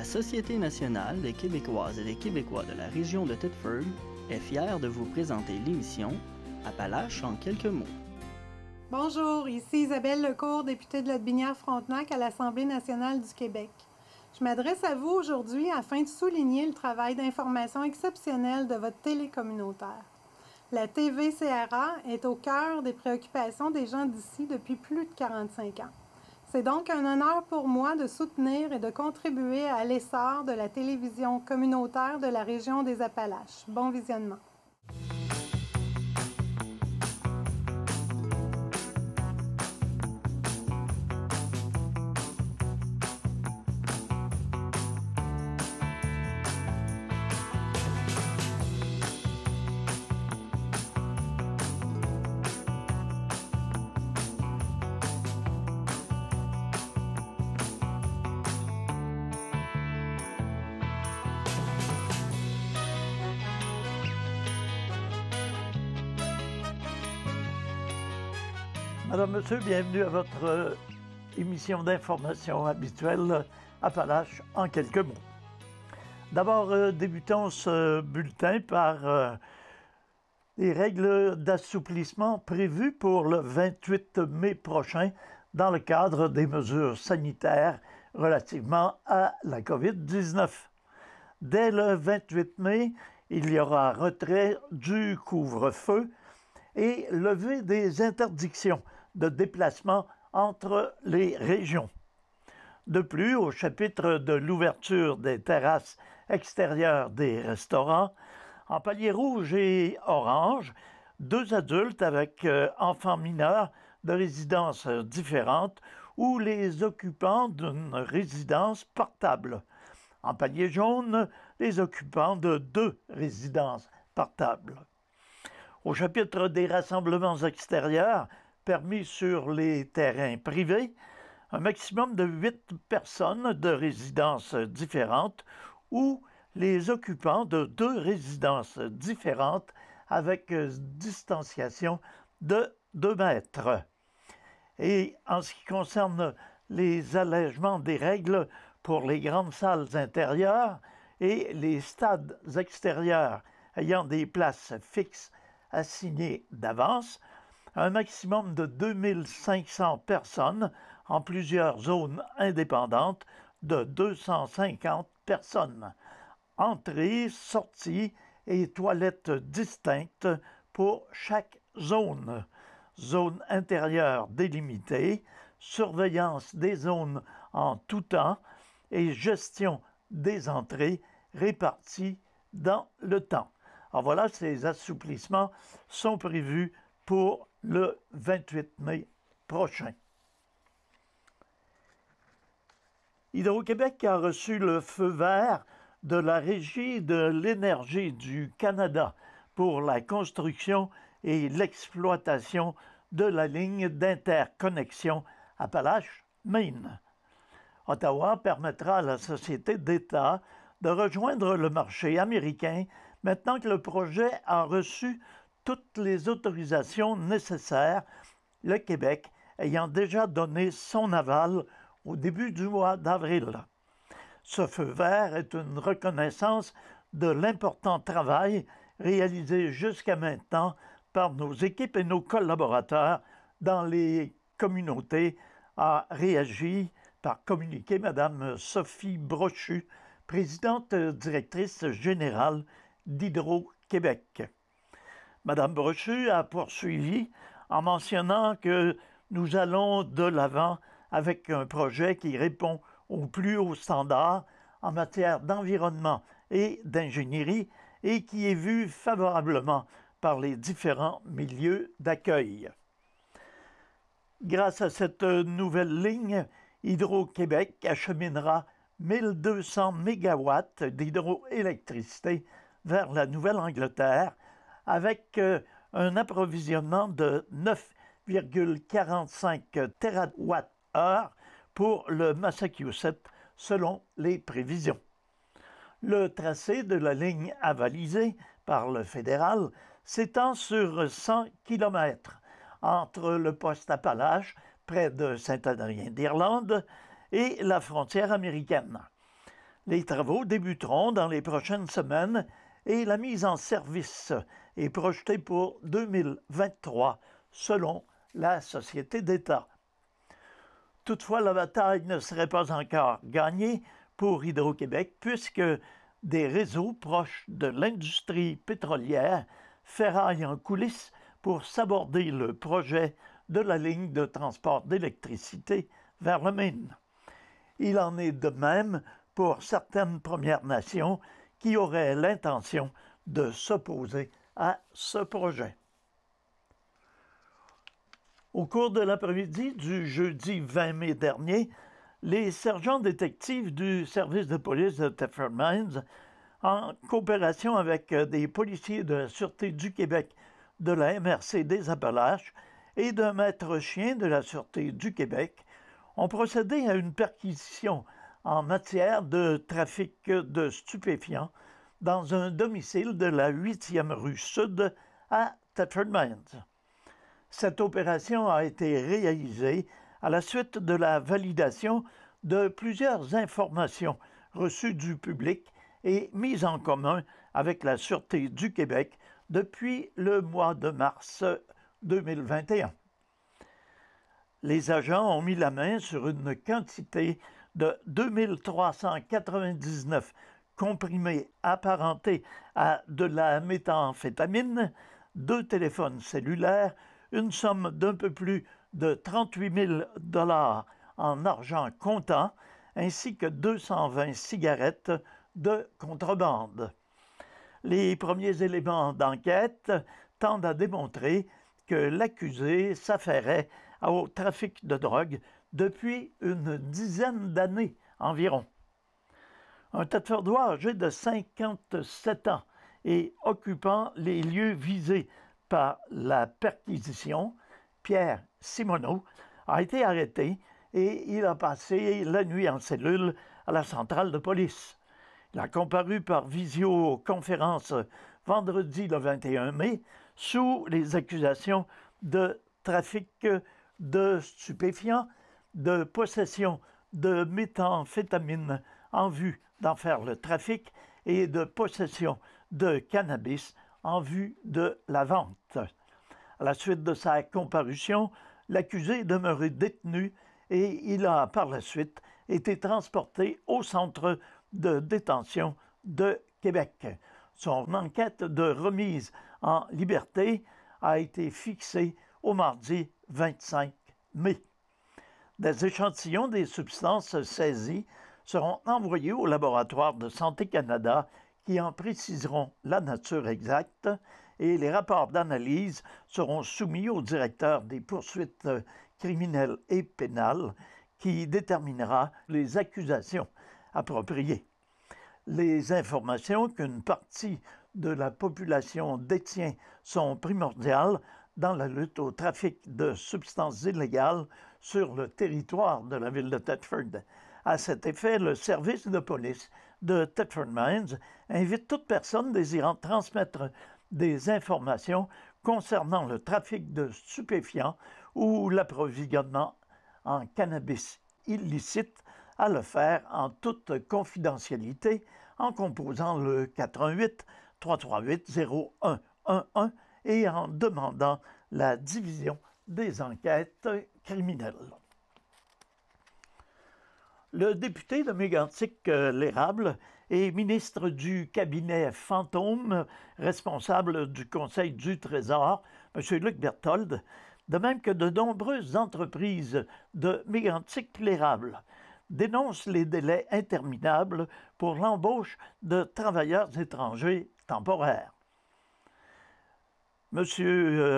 La Société nationale des Québécoises et des Québécois de la région de Thetford est fière de vous présenter l'émission Appalaches en quelques mots. Bonjour, ici Isabelle Lecourt, députée de Lotbinière-Frontenac à l'Assemblée nationale du Québec. Je m'adresse à vous aujourd'hui afin de souligner le travail d'information exceptionnel de votre télé communautaire. La TV-CRA est au cœur des préoccupations des gens d'ici depuis plus de 45 ans. C'est donc un honneur pour moi de soutenir et de contribuer à l'essor de la télévision communautaire de la région des Appalaches. Bon visionnement. Madame, Monsieur, bienvenue à votre émission d'information habituelle Appalaches en quelques mots. D'abord, débutons ce bulletin par les règles d'assouplissement prévues pour le 28 mai prochain dans le cadre des mesures sanitaires relativement à la COVID-19. Dès le 28 mai, il y aura retrait du couvre-feu et levée des interdictions de déplacement entre les régions. De plus, au chapitre de l'ouverture des terrasses extérieures des restaurants, en palier rouge et orange, 2 adultes avec enfants mineurs de résidences différentes ou les occupants d'une résidence portable. En palier jaune, les occupants de 2 résidences portables. Au chapitre des rassemblements extérieurs permis sur les terrains privés, un maximum de 8 personnes de résidences différentes ou les occupants de 2 résidences différentes avec distanciation de 2 mètres. Et en ce qui concerne les allègements des règles pour les grandes salles intérieures et les stades extérieurs ayant des places fixes assignées d'avance, un maximum de 2500 personnes en plusieurs zones indépendantes de 250 personnes. Entrée, sortie et toilettes distinctes pour chaque zone. Zone intérieure délimitée, surveillance des zones en tout temps et gestion des entrées réparties dans le temps. Alors voilà, ces assouplissements sont prévus pour le 28 mai prochain. Hydro-Québec a reçu le feu vert de la Régie de l'énergie du Canada pour la construction et l'exploitation de la ligne d'interconnexion Appalaches-Maine. Ottawa permettra à la société d'État de rejoindre le marché américain maintenant que le projet a reçu toutes les autorisations nécessaires, le Québec ayant déjà donné son aval au début du mois d'avril. Ce feu vert est une reconnaissance de l'important travail réalisé jusqu'à maintenant par nos équipes et nos collaborateurs dans les communautés, a réagi par communiqué Mme Sophie Brochu, présidente directrice générale d'Hydro-Québec. Mme Brochu a poursuivi en mentionnant que nous allons de l'avant avec un projet qui répond aux plus hauts standards en matière d'environnement et d'ingénierie et qui est vu favorablement par les différents milieux d'accueil. Grâce à cette nouvelle ligne, Hydro-Québec acheminera 1200 mégawatts d'hydroélectricité vers la Nouvelle-Angleterre avec un approvisionnement de 9,45 TWh pour le Massachusetts, selon les prévisions. Le tracé de la ligne avalisée par le fédéral s'étend sur 100 km entre le poste Appalaches, près de Saint-Adrien d'Irlande, et la frontière américaine. Les travaux débuteront dans les prochaines semaines et la mise en service est projetée pour 2023, selon la Société d'État. Toutefois, la bataille ne serait pas encore gagnée pour Hydro-Québec puisque des réseaux proches de l'industrie pétrolière ferraillent en coulisses pour saborder le projet de la ligne de transport d'électricité vers le Maine. Il en est de même pour certaines Premières Nations qui auraient l'intention de s'opposer à ce projet. Au cours de l'après-midi du jeudi 20 mai dernier, les sergents détectives du service de police de Thetford Mines, en coopération avec des policiers de la Sûreté du Québec, de la MRC des Appalaches et d'un maître chien de la Sûreté du Québec, ont procédé à une perquisition en matière de trafic de stupéfiants dans un domicile de la 8e rue Sud à Thetford Mines. Cette opération a été réalisée à la suite de la validation de plusieurs informations reçues du public et mises en commun avec la Sûreté du Québec depuis le mois de mars 2021. Les agents ont mis la main sur une quantité de 2399 comprimés apparentés à de la méthamphétamine, 2 téléphones cellulaires, une somme d'un peu plus de 38 000 $ en argent comptant, ainsi que 220 cigarettes de contrebande. Les premiers éléments d'enquête tendent à démontrer que l'accusé s'affairait au trafic de drogue depuis une dizaine d'années environ. Un Thetfordois âgé de 57 ans et occupant les lieux visés par la perquisition, Pierre Simoneau, a été arrêté et il a passé la nuit en cellule à la centrale de police. Il a comparu par visioconférence vendredi le 21 mai sous les accusations de trafic de stupéfiants, de possession de méthamphétamine en vue d'en faire le trafic et de possession de cannabis en vue de la vente. À la suite de sa comparution, l'accusé est demeuré détenu et il a par la suite été transporté au centre de détention de Québec. Son enquête de remise en liberté a été fixée au mardi 25 mai. Des échantillons des substances saisies seront envoyés au laboratoire de Santé Canada qui en préciseront la nature exacte et les rapports d'analyse seront soumis au directeur des poursuites criminelles et pénales qui déterminera les accusations appropriées. Les informations qu'une partie de la population détient sont primordiales dans la lutte au trafic de substances illégales sur le territoire de la ville de Thetford. À cet effet, le service de police de Thetford Mines invite toute personne désirant transmettre des informations concernant le trafic de stupéfiants ou l'approvisionnement en cannabis illicite à le faire en toute confidentialité en composant le 418-338-0111 et en demandant la division des enquêtes criminelles. Le député de Mégantic-l'Érable et ministre du cabinet fantôme, responsable du Conseil du Trésor, M. Luc Berthold, de même que de nombreuses entreprises de Mégantic-l'Érable, dénoncent les délais interminables pour l'embauche de travailleurs étrangers temporaires. M.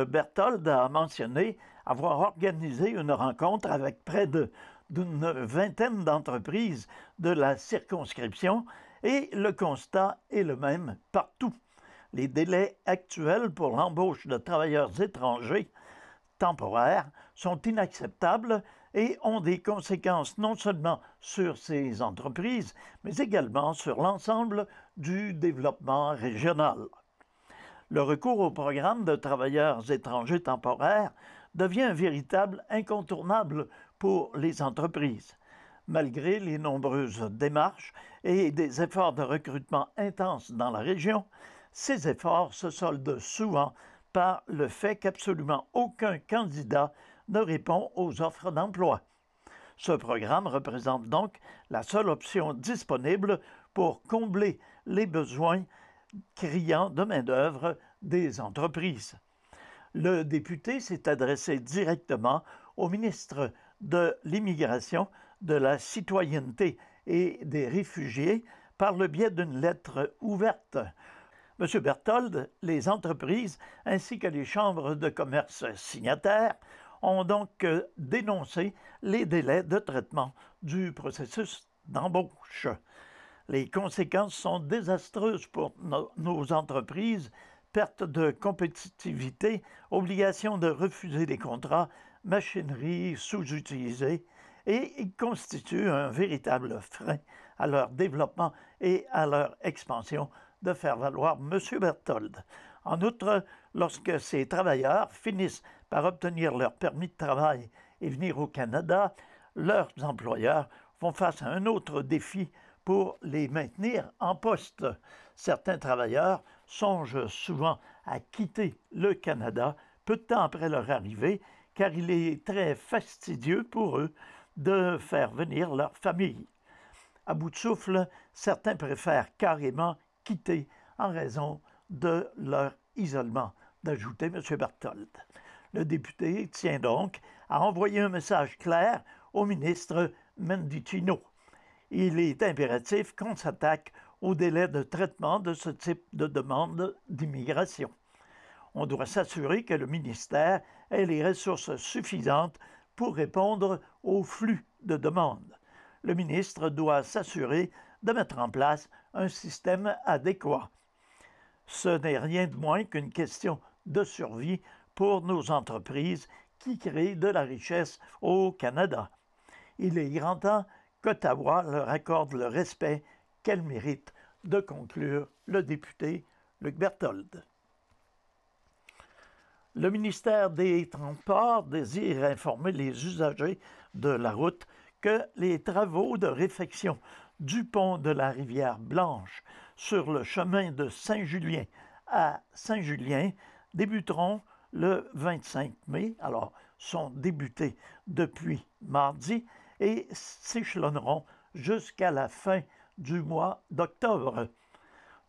Berthold a mentionné avoir organisé une rencontre avec près d'une vingtaine d'entreprises de la circonscription et le constat est le même partout. Les délais actuels pour l'embauche de travailleurs étrangers temporaires sont inacceptables et ont des conséquences non seulement sur ces entreprises, mais également sur l'ensemble du développement régional. Le recours au programme de travailleurs étrangers temporaires devient un véritable incontournable pour les entreprises. Malgré les nombreuses démarches et des efforts de recrutement intenses dans la région, ces efforts se soldent souvent par le fait qu'absolument aucun candidat ne répond aux offres d'emploi. Ce programme représente donc la seule option disponible pour combler les besoins criants de main-d'œuvre des entreprises. Le député s'est adressé directement au ministre de l'Immigration, de la Citoyenneté et des Réfugiés par le biais d'une lettre ouverte. M. Berthold, les entreprises ainsi que les chambres de commerce signataires ont donc dénoncé les délais de traitement du processus d'embauche. Les conséquences sont désastreuses pour nos entreprises, perte de compétitivité, obligation de refuser des contrats, machinerie sous-utilisée, et ils constituent un véritable frein à leur développement et à leur expansion, de faire valoir M. Berthold. En outre, lorsque ces travailleurs finissent par obtenir leur permis de travail et venir au Canada, leurs employeurs font face à un autre défi pour les maintenir en poste. Certains travailleurs songent souvent à quitter le Canada peu de temps après leur arrivée, car il est très fastidieux pour eux de faire venir leur famille. À bout de souffle, certains préfèrent carrément quitter en raison de leur isolement, d'ajouter M. Berthold. Le député tient donc à envoyer un message clair au ministre Mendicino. Il est impératif qu'on s'attaque au délai de traitement de ce type de demande d'immigration. On doit s'assurer que le ministère ait les ressources suffisantes pour répondre au flux de demandes. Le ministre doit s'assurer de mettre en place un système adéquat. Ce n'est rien de moins qu'une question de survie pour nos entreprises qui créent de la richesse au Canada. Il est grand temps qu'Ottawa leur accorde le respect qu'elle mérite, de conclure le député Luc Berthold. Le ministère des Transports désire informer les usagers de la route que les travaux de réfection du pont de la rivière Blanche sur le chemin de Saint-Julien à Saint-Julien débuteront le 25 mai, alors sont débutés depuis mardi et s'échelonneront jusqu'à la fin du mois d'octobre.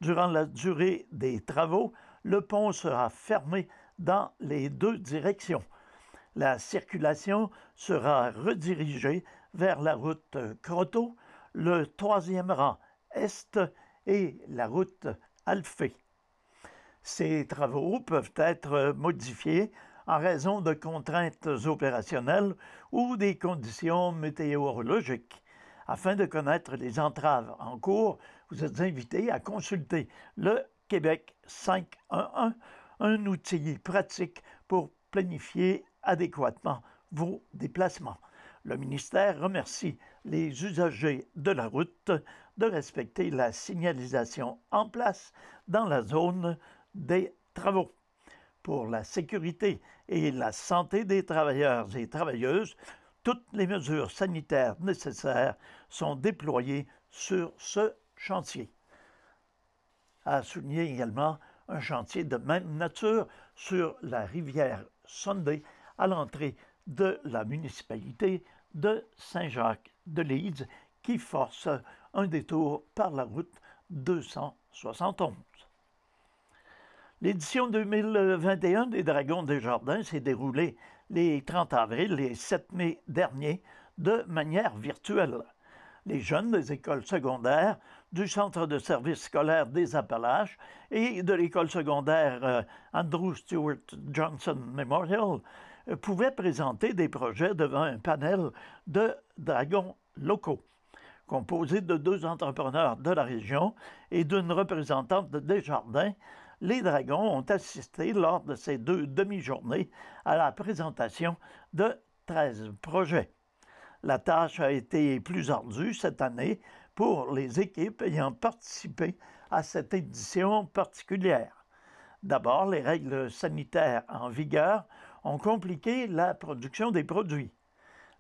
Durant la durée des travaux, le pont sera fermé dans les deux directions. La circulation sera redirigée vers la route Croteau, le troisième rang Est et la route Alphée. Ces travaux peuvent être modifiés en raison de contraintes opérationnelles ou des conditions météorologiques. Afin de connaître les entraves en cours, vous êtes invités à consulter le Québec 511, un outil pratique pour planifier adéquatement vos déplacements. Le ministère remercie les usagers de la route de respecter la signalisation en place dans la zone des travaux. Pour la sécurité et la santé des travailleurs et travailleuses, toutes les mesures sanitaires nécessaires sont déployées sur ce chantier. À souligner également un chantier de même nature sur la rivière Sunday à l'entrée de la municipalité de Saint-Jacques-de-Lydes qui force un détour par la route 271. L'édition 2021 des Dragons des Jardins s'est déroulée les 30 avril et 7 mai derniers de manière virtuelle. Les jeunes des écoles secondaires, du Centre de services scolaires des Appalaches et de l'école secondaire Andrew Stewart Johnson Memorial pouvaient présenter des projets devant un panel de dragons locaux. Composé de 2 entrepreneurs de la région et d'une représentante de Desjardins, les dragons ont assisté lors de ces 2 demi-journées à la présentation de 13 projets. La tâche a été plus ardue cette année pour les équipes ayant participé à cette édition particulière. D'abord, les règles sanitaires en vigueur ont compliqué la production des produits.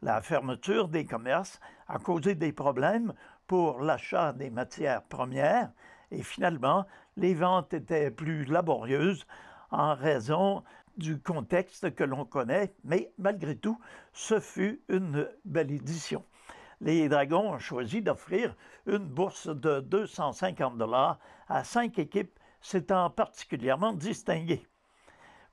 La fermeture des commerces a causé des problèmes pour l'achat des matières premières et finalement, les ventes étaient plus laborieuses en raison du contexte que l'on connaît, mais malgré tout, ce fut une belle édition. Les Dragons ont choisi d'offrir une bourse de 250 $ à 5 équipes s'étant particulièrement distinguées.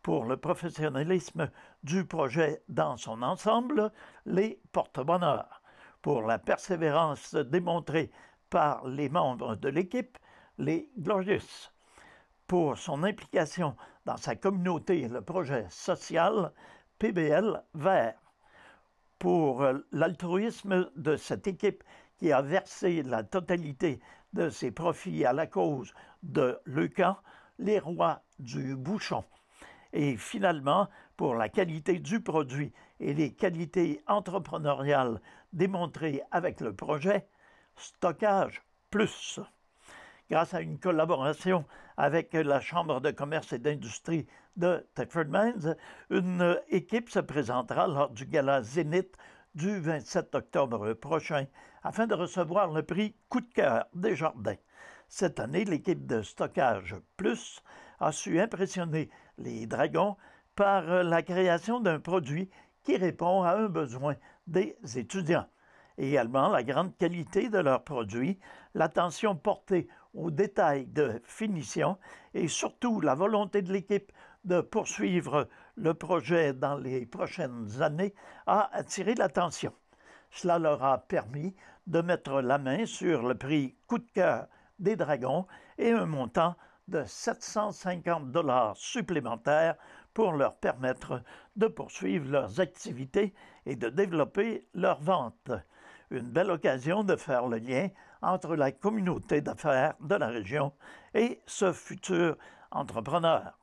Pour le professionnalisme du projet dans son ensemble, les porte-bonheur. Pour la persévérance démontrée par les membres de l'équipe, les Glorious. Pour son implication dans sa communauté et le projet social, PBL Vert. Pour l'altruisme de cette équipe qui a versé la totalité de ses profits à la cause de Leucan, les rois du bouchon. Et finalement, pour la qualité du produit et les qualités entrepreneuriales démontrées avec le projet, Stockage Plus. Grâce à une collaboration avec la Chambre de commerce et d'industrie de Thetford Mines, une équipe se présentera lors du gala Zénith du 27 octobre prochain afin de recevoir le prix Coup de cœur des Jardins. Cette année, l'équipe de Stockage Plus a su impressionner les Dragons par la création d'un produit qui répond à un besoin des étudiants. Également, la grande qualité de leurs produits, l'attention portée aux détails de finition et surtout la volonté de l'équipe de poursuivre le projet dans les prochaines années a attiré l'attention. Cela leur a permis de mettre la main sur le prix Coup de cœur des Dragons et un montant de 750 $ supplémentaires pour leur permettre de poursuivre leurs activités et de développer leurs ventes. Une belle occasion de faire le lien entre la communauté d'affaires de la région et ce futur entrepreneur.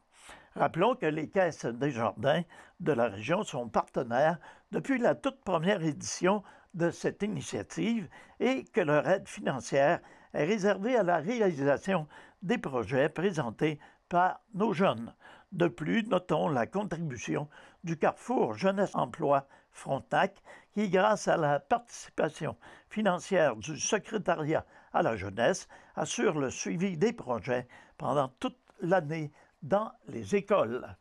Rappelons que les Caisses Desjardins de la région sont partenaires depuis la toute première édition de cette initiative et que leur aide financière est réservée à la réalisation des projets présentés par nos jeunes. De plus, notons la contribution du Carrefour Jeunesse Emploi Frontenac qui, grâce à la participation financière du secrétariat à la jeunesse, assure le suivi des projets pendant toute l'année dans les écoles.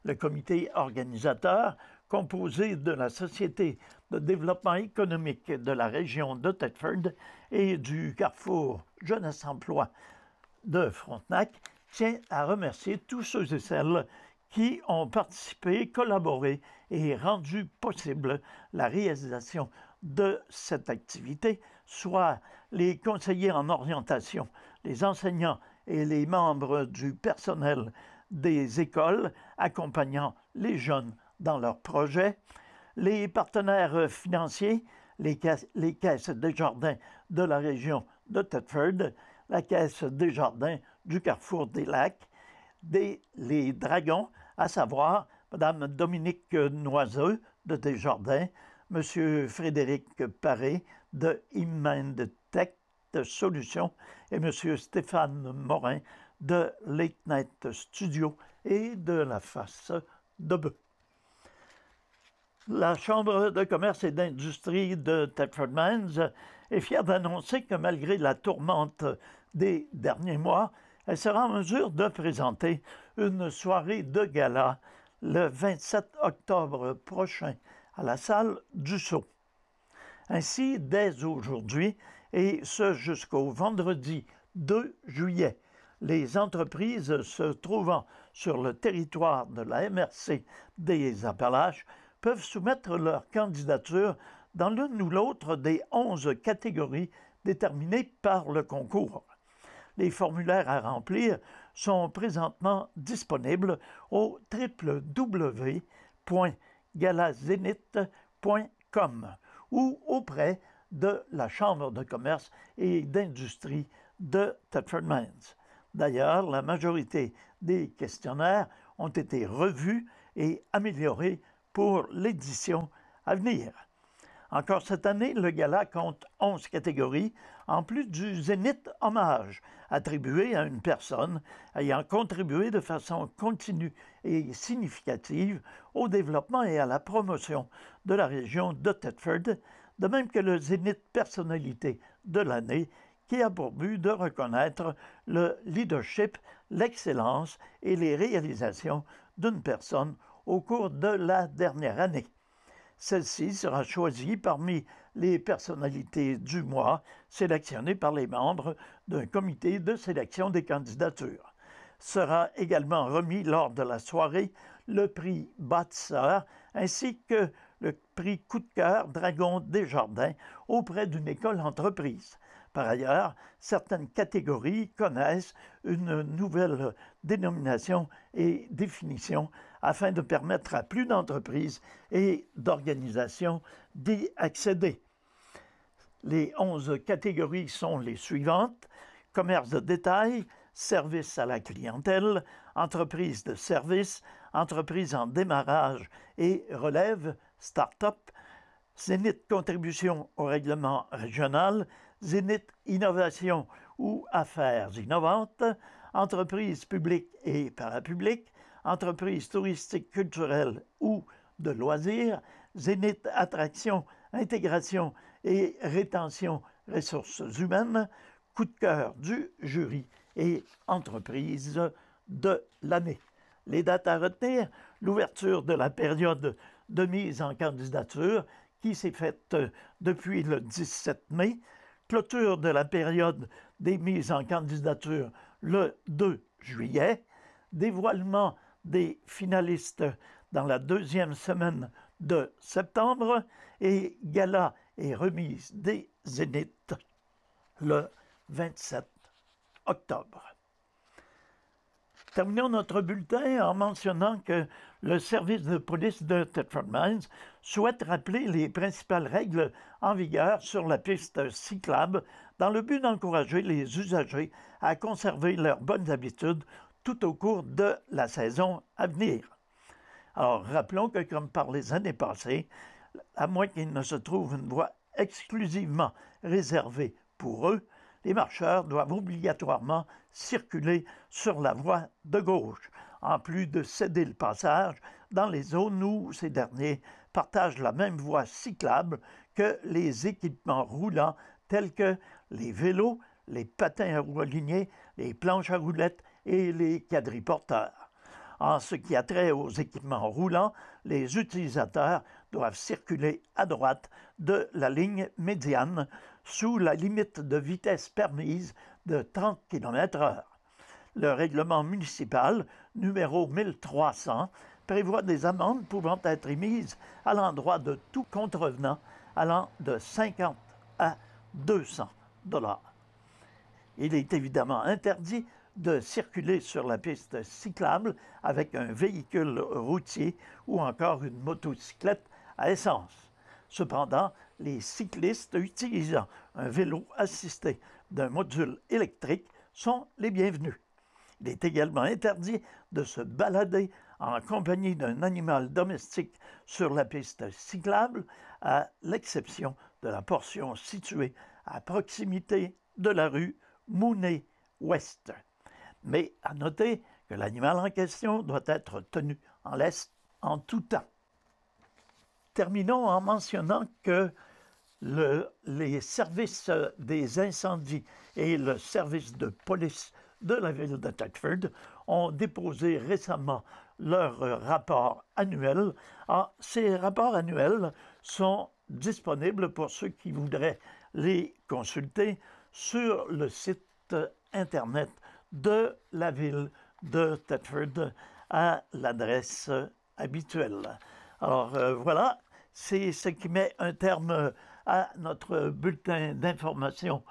Le comité organisateur, composé de la Société de développement économique de la région de Thetford et du Carrefour Jeunesse Emploi de Frontenac, tient à remercier tous ceux et celles qui ont participé, collaboré et rendu possible la réalisation de cette activité, soit les conseillers en orientation, les enseignants et les membres du personnel des écoles accompagnant les jeunes dans leurs projets, les partenaires financiers, les caisses Desjardins de la région de Thetford, la caisse Desjardins du Carrefour des Lacs, les Dragons, à savoir Mme Dominique Noiseux de Desjardins, M. Frédéric Paré de Imendtech Solutions et M. Stéphane Morin de Late Night Studio et de la Face de Bœuf. La Chambre de commerce et d'industrie de Thetford Mines est fière d'annoncer que malgré la tourmente des derniers mois, elle sera en mesure de présenter une soirée de gala le 27 octobre prochain à la salle du Sceau. Ainsi, dès aujourd'hui, et ce jusqu'au vendredi 2 juillet, les entreprises se trouvant sur le territoire de la MRC des Appalaches peuvent soumettre leur candidature dans l'une ou l'autre des 11 catégories déterminées par le concours. Les formulaires à remplir sont présentement disponibles au www.galazenith.com ou auprès de la Chambre de commerce et d'industrie de Thetford Mines. D'ailleurs, la majorité des questionnaires ont été revus et améliorés pour l'édition à venir. Encore cette année, le gala compte 11 catégories, en plus du Zénith Hommage, attribué à une personne ayant contribué de façon continue et significative au développement et à la promotion de la région de Thetford, de même que le Zénith Personnalité de l'année, qui a pour but de reconnaître le leadership, l'excellence et les réalisations d'une personne au cours de la dernière année. Celle-ci sera choisie parmi les personnalités du mois sélectionnées par les membres d'un comité de sélection des candidatures. Sera également remis lors de la soirée le prix Bâtisseur ainsi que le prix Coup de cœur Dragon Desjardins auprès d'une école entreprise. Par ailleurs, certaines catégories connaissent une nouvelle dénomination et définition afin de permettre à plus d'entreprises et d'organisations d'y accéder. Les 11 catégories sont les suivantes: commerce de détail, service à la clientèle, entreprise de service, entreprise en démarrage et relève, start-up, Zénith contribution au règlement régional, Zénith innovation ou affaires innovantes, entreprise publique et parapublique, entreprise touristique culturelle ou de loisirs, Zénith attraction, intégration et rétention ressources humaines, coup de cœur du jury et entreprise de l'année. Les dates à retenir: l'ouverture de la période de mise en candidature qui s'est faite depuis le 17 mai, clôture de la période des mises en candidature le 2 juillet, dévoilement des finalistes dans la deuxième semaine de septembre et gala et remise des Zéniths le 27 octobre. Terminons notre bulletin en mentionnant que le service de police de Thetford Mines souhaite rappeler les principales règles en vigueur sur la piste cyclable dans le but d'encourager les usagers à conserver leurs bonnes habitudes tout au cours de la saison à venir. Alors, rappelons que, comme par les années passées, à moins qu'il ne se trouve une voie exclusivement réservée pour eux, les marcheurs doivent obligatoirement circuler sur la voie de gauche, en plus de céder le passage dans les zones où ces derniers partagent la même voie cyclable que les équipements roulants tels que les vélos, les patins à roues alignées, les planches à roulettes et les quadriporteurs. En ce qui a trait aux équipements roulants, les utilisateurs doivent circuler à droite de la ligne médiane sous la limite de vitesse permise de 30 km/h. Le règlement municipal numéro 1300 prévoit des amendes pouvant être émises à l'endroit de tout contrevenant allant de 50 à 200 $. Il est évidemment interdit de circuler sur la piste cyclable avec un véhicule routier ou encore une motocyclette à essence. Cependant, les cyclistes utilisant un vélo assisté d'un module électrique sont les bienvenus. Il est également interdit de se balader en compagnie d'un animal domestique sur la piste cyclable, à l'exception de la portion située à proximité de la rue Mooney-Ouest. Mais à noter que l'animal en question doit être tenu en laisse en tout temps. Terminons en mentionnant que les services des incendies et le service de police de la ville de Thetford ont déposé récemment leur rapport annuel. Ces rapports annuels sont disponibles pour ceux qui voudraient les consulter sur le site Internet de la ville de Thetford à l'adresse habituelle. Alors voilà, c'est ce qui met un terme à notre bulletin d'information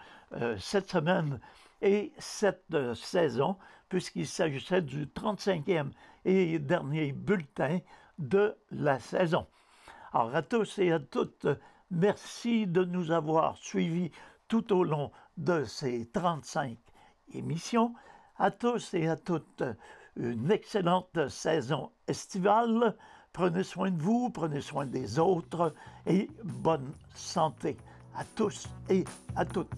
cette semaine et cette saison, puisqu'il s'agissait du 35e et dernier bulletin de la saison. Alors à tous et à toutes, merci de nous avoir suivis tout au long de ces 35 émissions. À tous et à toutes, une excellente saison estivale. prenez soin de vous, prenez soin des autres et bonne santé à tous et à toutes.